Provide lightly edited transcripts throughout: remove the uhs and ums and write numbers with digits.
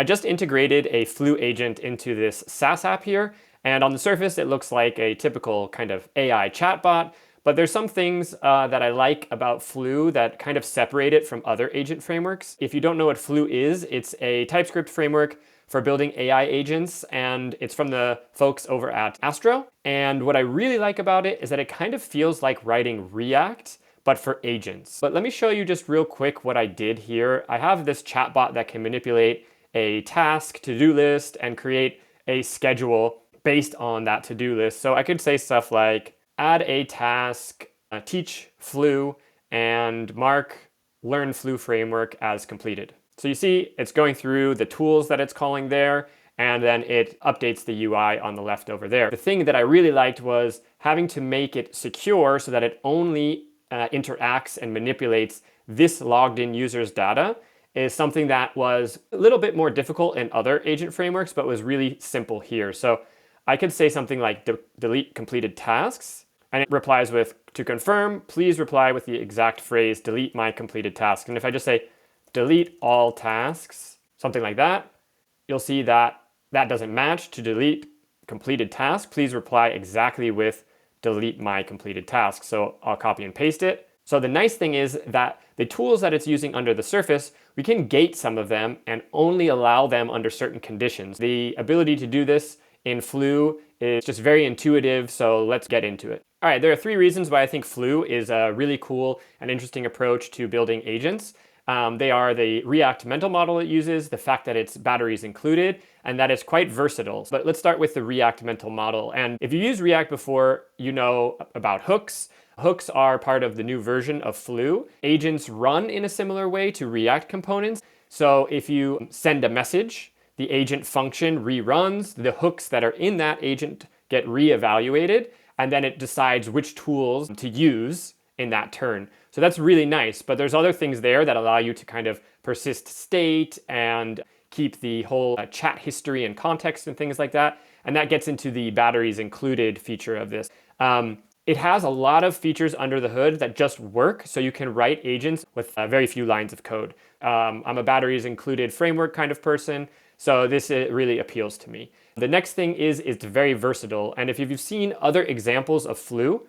I just integrated a Flue agent into this SaaS app here, and on the surface it looks like a typical kind of AI chatbot, but there's some things that I like about Flue that kind of separate it from other agent frameworks. If you don't know what Flue is, it's a TypeScript framework for building AI agents, and it's from the folks over at Astro. And what I really like about it is that it kind of feels like writing React, but for agents. But let me show you just real quick what I did here. I have this chatbot that can manipulate a task to-do list and create a schedule based on that to-do list. So I could say stuff like add a task, teach Flue, and mark learn Flue framework as completed. So you see it's going through the tools that it's calling there, and then it updates the UI on the left over there. The thing that I really liked was having to make it secure so that it only interacts and manipulates this logged in user's data is something that was a little bit more difficult in other agent frameworks, but was really simple here. So I could say something like delete completed tasks, and it replies with, to confirm, please reply with the exact phrase, delete my completed task. And if I just say, delete all tasks, something like that, you'll see that that doesn't match to delete completed task. Please reply exactly with delete my completed task. So I'll copy and paste it. So the nice thing is that the tools that it's using under the surface, we can gate some of them and only allow them under certain conditions. The ability to do this in Flue is just very intuitive, so let's get into it. All right, there are 3 reasons why I think Flue is a really cool and interesting approach to building agents. They are the React mental model it uses, the fact that it's batteries included, and that it's quite versatile. But let's start with the React mental model. And if you used React before, you know about hooks. Hooks are part of the new version of Flue. Agents run in a similar way to React components. So if you send a message, the agent function reruns, the hooks that are in that agent get reevaluated, and then it decides which tools to use in that turn. So that's really nice, but there's other things there that allow you to kind of persist state and keep the whole chat history and context and things like that. And that gets into the batteries included feature of this. It has a lot of features under the hood that just work, so you can write agents with very few lines of code. I'm a batteries included framework kind of person, so this really appeals to me. The next thing is it's very versatile, and if you've seen other examples of Flue,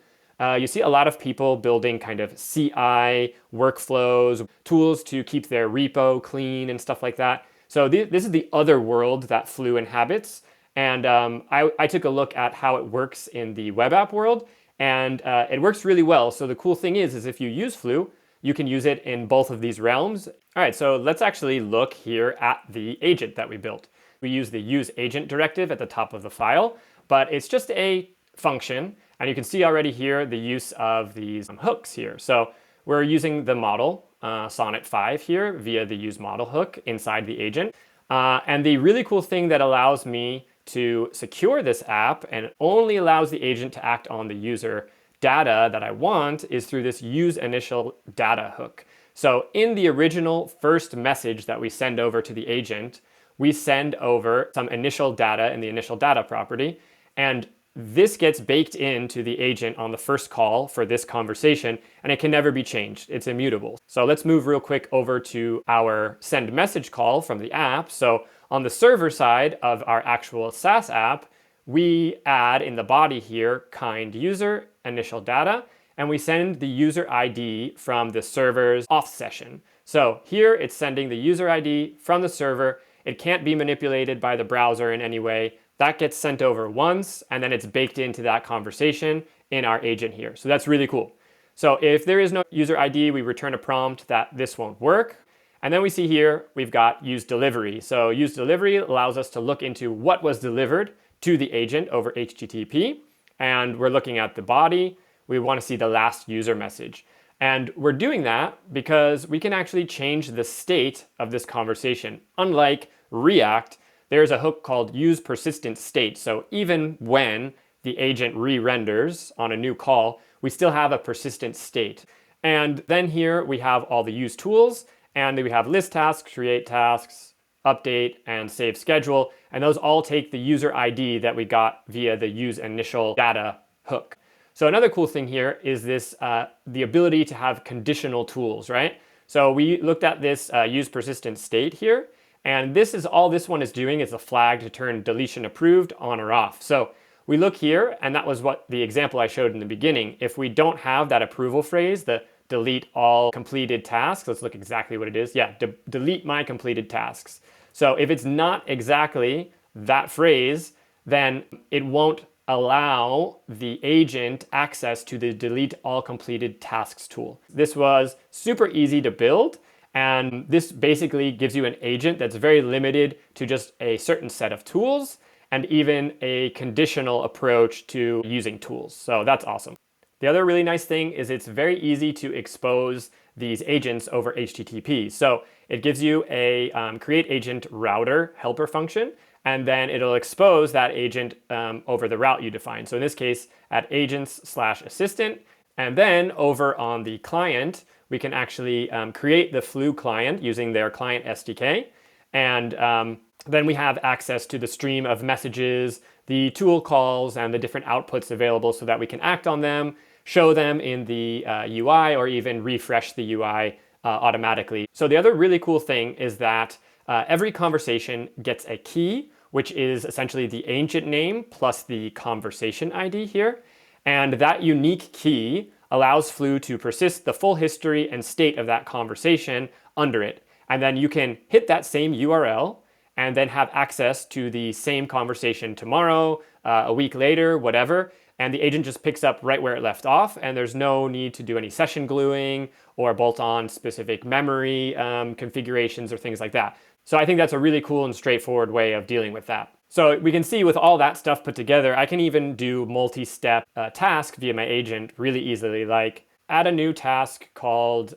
you see a lot of people building kind of CI workflows, tools to keep their repo clean and stuff like that. So this is the other world that Flue inhabits. And I took a look at how it works in the web app world, and it works really well. So the cool thing is if you use Flue, you can use it in both of these realms. All right, so let's actually look here at the agent that we built. We use the use agent directive at the top of the file, but it's just a function. And you can see already here the use of these hooks here. So we're using the model, Sonnet 5 here via the useModel hook inside the agent. And the really cool thing that allows me to secure this app and only allows the agent to act on the user data that I want is through this useInitialData hook. So in the original first message that we send over to the agent, we send over some initial data in the initial data property, and this gets baked into the agent on the first call for this conversation, and it can never be changed. It's immutable. So let's move real quick over to our send message call from the app. So on the server side of our actual SaaS app, we add in the body here, kind user, initial data, and we send the user ID from the server's auth session. So here it's sending the user ID from the server. It can't be manipulated by the browser in any way. That gets sent over once, and then it's baked into that conversation in our agent here. So that's really cool. So if there is no user ID, we return a prompt that this won't work. And then we see here, we've got useDelivery. So useDelivery allows us to look into what was delivered to the agent over HTTP. And we're looking at the body. We want to see the last user message. And we're doing that because we can actually change the state of this conversation. Unlike React, there's a hook called usePersistentState. So even when the agent re-renders on a new call, we still have a persistent state. And then here we have all the use tools, and we have list tasks, create tasks, update, and save schedule. And those all take the user ID that we got via the useInitialData hook. So another cool thing here is this, the ability to have conditional tools, right? So we looked at this usePersistentState here, And this is all this one is doing is a flag to turn deletion approved on or off. So we look here, and that was what the example I showed in the beginning. If we don't have that approval phrase, the delete all completed tasks, let's look exactly what it is. Yeah, delete my completed tasks. So if it's not exactly that phrase, then it won't allow the agent access to the delete all completed tasks tool. This was super easy to build, and this basically gives you an agent that's very limited to just a certain set of tools and even a conditional approach to using tools. So that's awesome. The other really nice thing is it's very easy to expose these agents over HTTP. So it gives you a create agent router helper function, and then it'll expose that agent over the route you define. So in this case, at agents/assistant, and then over on the client, we can actually create the Flue client using their client SDK. And then we have access to the stream of messages, the tool calls, and the different outputs available so that we can act on them, show them in the UI, or even refresh the UI automatically. So the other really cool thing is that every conversation gets a key, which is essentially the agent name plus the conversation ID here. And that unique key allows Flue to persist the full history and state of that conversation under it. And then you can hit that same URL and then have access to the same conversation tomorrow, a week later, whatever. And the agent just picks up right where it left off, and there's no need to do any session gluing or bolt on specific memory configurations or things like that. So I think that's a really cool and straightforward way of dealing with that. So we can see with all that stuff put together, I can even do multi-step task via my agent really easily, like add a new task called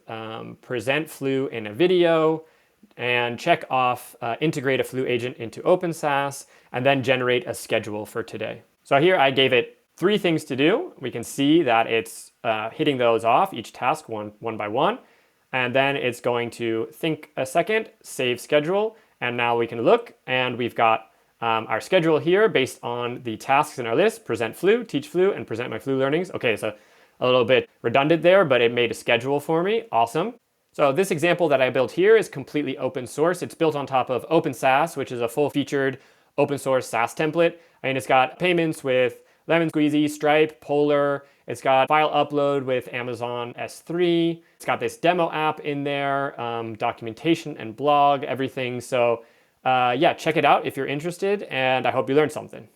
present Flue in a video, and check off integrate a Flue agent into Open SaaS, and then generate a schedule for today. So here I gave it 3 things to do. We can see that it's hitting those off, each task one by one. And then it's going to think a second, save schedule. And now we can look, and we've got our schedule here based on the tasks in our list: present Flue, teach Flue, and present my Flue learnings. Okay, so a little bit redundant there, but it made a schedule for me. Awesome. So this example that I built here is completely open source. It's built on top of Open SaaS, which is a full-featured open source SaaS template. And it's got payments with Lemon Squeezy, Stripe, Polar. It's got file upload with Amazon S3. It's got this demo app in there, documentation and blog, everything. So yeah, check it out if you're interested, and I hope you learned something.